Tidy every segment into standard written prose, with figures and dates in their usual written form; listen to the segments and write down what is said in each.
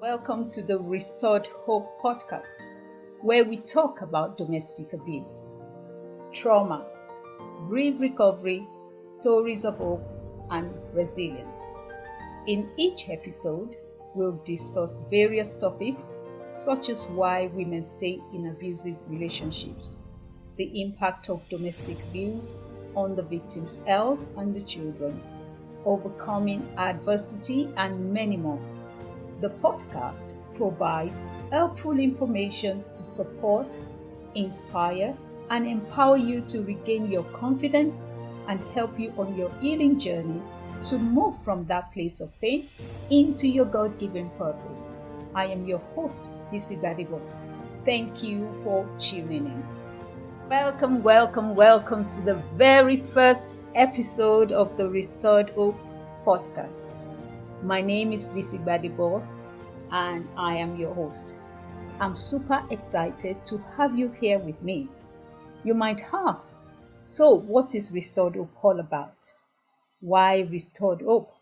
Welcome to the Restored Hope podcast, where we talk about domestic abuse, trauma, grief recovery, stories of hope, and resilience. In each episode, we'll discuss various topics such as why women stay in abusive relationships, the impact of domestic abuse on the victim's health and the children, overcoming adversity, and many more. The podcast provides helpful information to support, inspire, and empower you to regain your confidence and help you on your healing journey to move from that place of pain into your God-given purpose. I am your host, Bisi Gbadebo. Thank you for tuning in. Welcome to the very first episode of the Restored Hope podcast. My name is Bisi Gbadebo and I am your host. I'm super excited to have you here with me. You might ask, so what is Restored Hope all about? Why Restored Hope?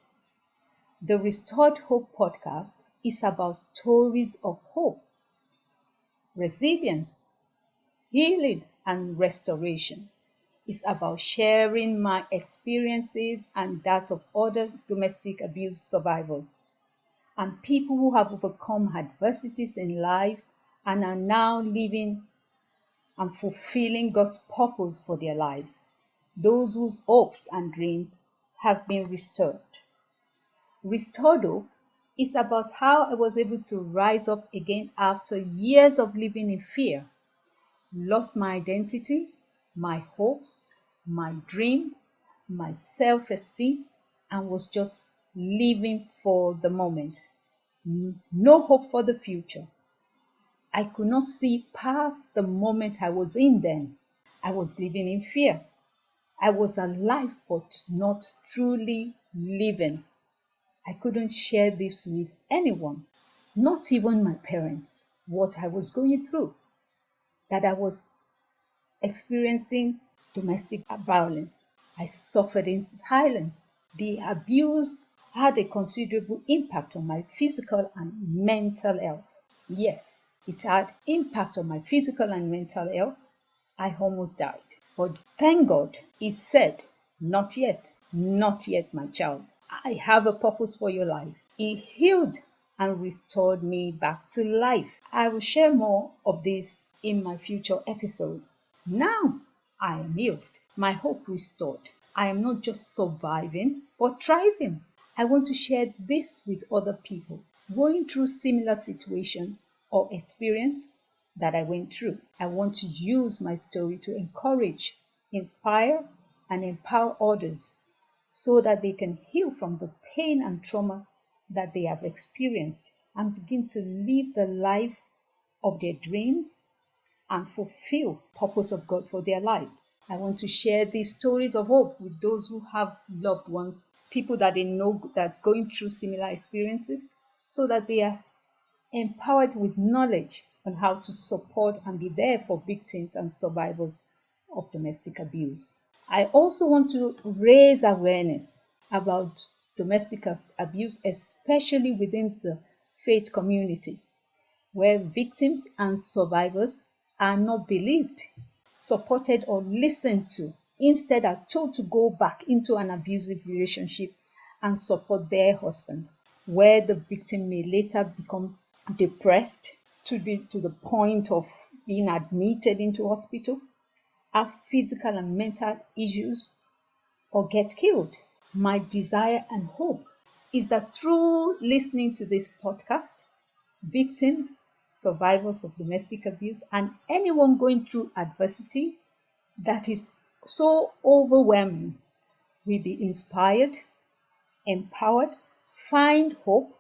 The Restored Hope podcast is about stories of hope, resilience, healing, and restoration. It's about sharing my experiences and that of other domestic abuse survivors and people who have overcome adversities in life and are now living and fulfilling God's purpose for their lives. Those whose hopes and dreams have been restored. Restored Hope is about how I was able to rise up again after years of living in fear, lost my identity, my hopes, my dreams, my self-esteem, and was just living for the moment. No hope for the future. I could not see past the moment I was in then. I was living in fear. I was alive but not truly living. I couldn't share this with anyone, not even my parents, what I was going through, that I was experiencing domestic violence. I suffered in silence. The abuse had a considerable impact on my physical and mental health. Yes, it had impact on my physical and mental health. I almost died. But thank God, He said, not yet, my child. I have a purpose for your life. He healed and restored me back to life. I will share more of this in my future episodes. Now, I am healed. My hope restored. I am not just surviving, but thriving. I want to share this with other people going through similar situation or experience that I went through. I want to use my story to encourage, inspire, and empower others so that they can heal from the pain and trauma that they have experienced and begin to live the life of their dreams and fulfill the purpose of God for their lives. I want to share these stories of hope with those who have loved ones, people that they know that's going through similar experiences, so that they are empowered with knowledge on how to support and be there for victims and survivors of domestic abuse. I also want to raise awareness about domestic abuse, especially within the faith community, where victims and survivors are not believed, supported, or listened to. Instead, are told to go back into an abusive relationship and support their husband, where the victim may later become depressed to the point of being admitted into hospital, have physical and mental issues, or get killed. My desire and hope is that through listening to this podcast, victims, survivors of domestic abuse, and anyone going through adversity that is so overwhelming will be inspired, empowered, find hope,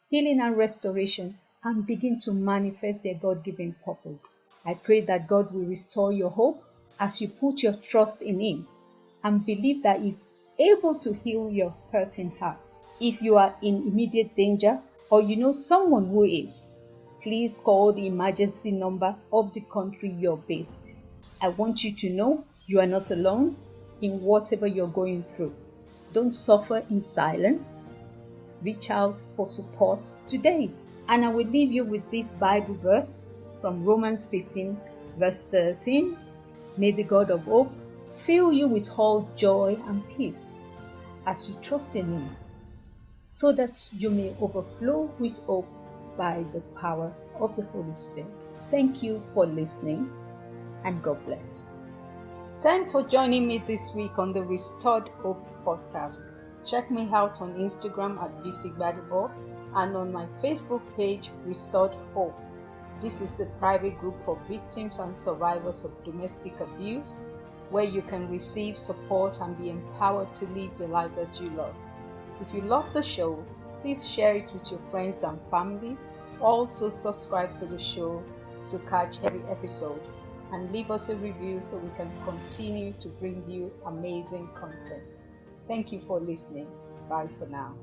healing, and restoration, and begin to manifest their God-given purpose. I pray that God will restore your hope as you put your trust in Him and believe that He's able to heal your hurting heart. If you are in immediate danger or you know someone who is, please call the emergency number of the country you're based. I want you to know you are not alone in whatever you're going through. Don't suffer in silence. Reach out for support today. And I will leave you with this Bible verse from Romans 15, verse 13. May the God of hope fill you with all joy and peace as you trust in Him, so that you may overflow with hope by the power of the Holy Spirit. Thank you for listening, and God bless. Thanks for joining me this week on the Restored Hope podcast. Check me out on Instagram at bcgbadibo and on my Facebook page, Restored Hope. This is a private group for victims and survivors of domestic abuse, where you can receive support and be empowered to live the life that you love. If you love the show, please share it with your friends and family. Also subscribe to the show to catch every episode, and leave us a review so we can continue to bring you amazing content. Thank you for listening. Bye for now.